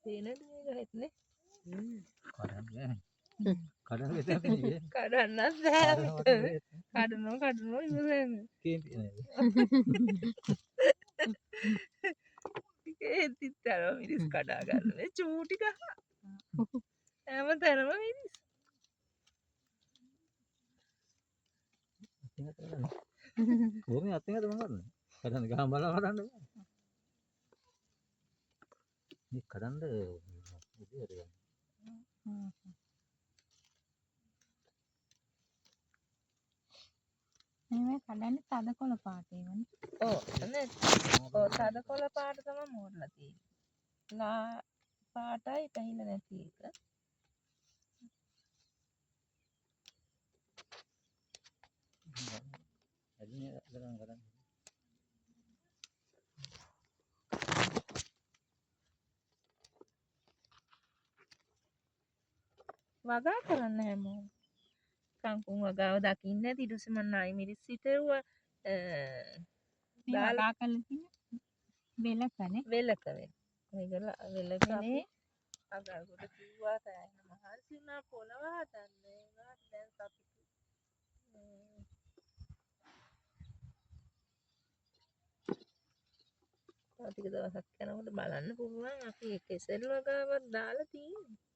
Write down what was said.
තේනද මේ ගහෙත්නේ කඩන්න කඩන්න විතර තියෙන්නේ කඩන්නත් බෑ කඩනවා ඉවරයි ඒත් අර මිරිස් කඩා ගන්න මේ චූටි ගහ හැම තැනම මිරිස් ඕකේ අතෙන් අත මොකක්ද කඩන්න ගහම බලලා කඩන්න මේ කඩන්න විදියට ගන්න මේ කඩන්නේ තද කොළ පාටේ වනේ. ඔව් නේ ඔව් තද කොළ පාට තමයි මෝරලා තියෙන්නේ ලා පාටයි පැහිලා නැති එක ඇදිනේ ගලන් කරන්න වගා කරන්න හැමෝම කංකුම් වගාව දකින්න ඇති ඊට පස්සේ මම නයි මිරිස් හිටෙව්වා මේ වගා කරලා තියෙන වෙලකනේ. වෙලක මේකල වෙලක අපි අගාගොඩ කිව්වා තෑන මහන්සි වුණා පොළව හදන්න ඒවාට දැන් සතුටු තව ටික දවසක් යනකොට බලන්න පුළුවන් අපි කෙසෙල් වගාවක් දාලා තියෙන්නේ